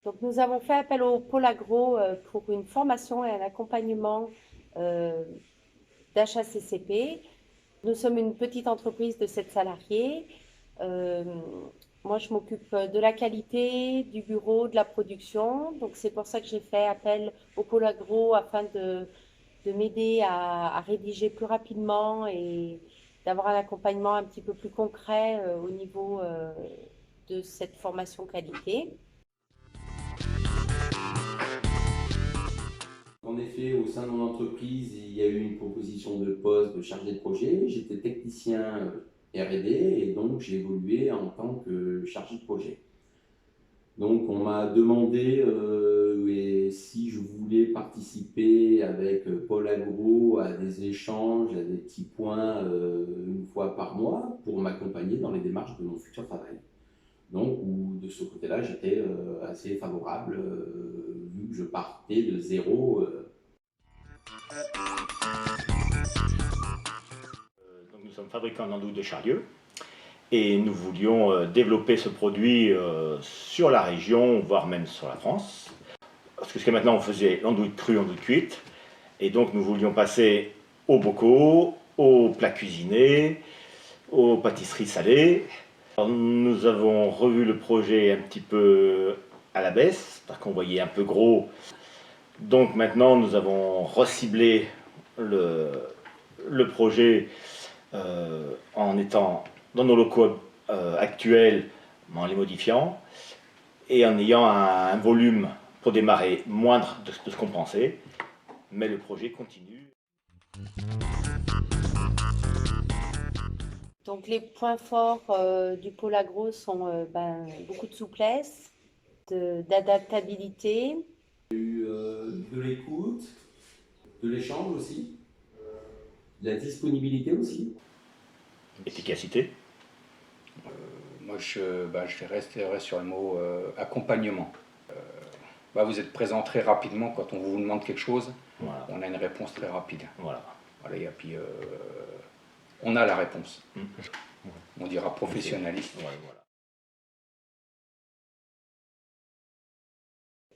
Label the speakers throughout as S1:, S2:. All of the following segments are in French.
S1: Donc nous avons fait appel au Pôle Agro pour une formation et un accompagnement euh, d'HACCP. Nous sommes une petite entreprise de 7 salariés. Euh, Moi, je m'occupe de la qualité, du bureau, de la production. Donc c'est pour ça que j'ai fait appel au Pôle Agro afin de m'aider à rédiger plus rapidement et d'avoir un accompagnement un petit peu plus concret au niveau de cette formation qualité.
S2: En effet, au sein de mon entreprise, il y a eu une proposition de poste de chargé de projet. J'étais technicien R&D et donc j'ai évolué en tant que chargé de projet. Donc on m'a demandé si je voulais participer avec Paul Agro à des échanges, à des petits points une fois par mois pour m'accompagner dans les démarches de mon futur travail. Donc, de ce côté-là, j'étais assez favorable, vu que je partais de zéro.
S3: Donc nous sommes fabricants d'andouilles de Charlieu et nous voulions développer ce produit sur la région, voire même sur la France. Parce que jusqu'à maintenant, on faisait l'andouille crue, andouille cuite. Et donc nous voulions passer aux bocaux, aux plats cuisinés, aux pâtisseries salées. Alors, nous avons revu le projet un petit peu à la baisse, parce qu'on voyait un peu gros. Donc maintenant, nous avons reciblé le projet en étant dans nos locaux actuels, en les modifiant, et en ayant un volume pour démarrer moindre de ce qu'on pensait. Mais le projet continue.
S1: Donc les points forts du pôle agro sont beaucoup de souplesse, d'adaptabilité.
S2: De l'écoute, de l'échange aussi, de la disponibilité aussi.
S3: Efficacité.
S4: Moi, je resterai sur le mot accompagnement. Vous êtes présent très rapidement quand on vous demande quelque chose.
S3: Voilà.
S4: On a une réponse très rapide.
S3: Voilà.
S4: Et puis, on a la réponse. On dira professionnaliste.
S3: Ouais, voilà.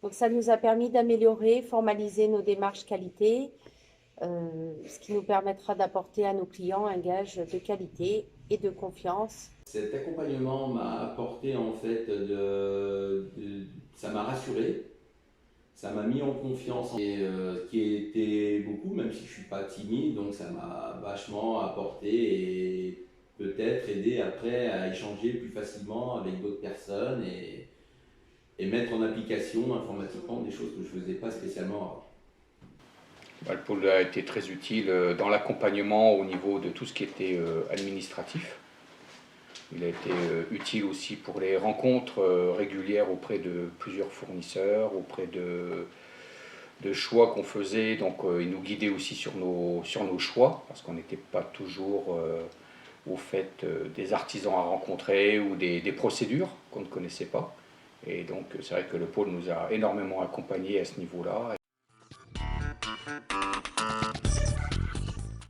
S1: Donc ça nous a permis d'améliorer, formaliser nos démarches qualité, ce qui nous permettra d'apporter à nos clients un gage de qualité et de confiance.
S2: Cet accompagnement m'a apporté en fait, ça m'a rassuré, ça m'a mis en confiance, et qui était beaucoup, même si je suis pas timide, donc ça m'a vachement apporté et peut-être aidé après à échanger plus facilement avec d'autres personnes et mettre en application informatiquement des choses que je faisais pas spécialement avant.
S4: Le pôle a été très utile dans l'accompagnement au niveau de tout ce qui était administratif. Il a été utile aussi pour les rencontres régulières auprès de plusieurs fournisseurs, auprès de choix qu'on faisait. Donc il nous guidait aussi sur nos choix, parce qu'on n'était pas toujours au fait des artisans à rencontrer ou des procédures qu'on ne connaissait pas. Et donc c'est vrai que le pôle nous a énormément accompagnés à ce niveau-là.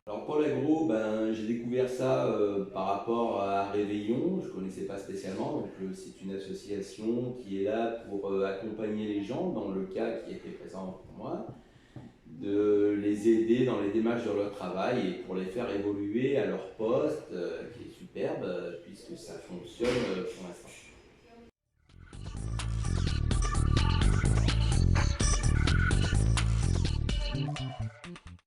S2: Alors Paul Agro, j'ai découvert ça par rapport à Réveillon, je ne connaissais pas spécialement, donc c'est une association qui est là pour accompagner les gens, dans le cas qui était présent pour moi, de les aider dans les démarches de leur travail et pour les faire évoluer à leur poste, qui est superbe, puisque ça fonctionne pour l'instant.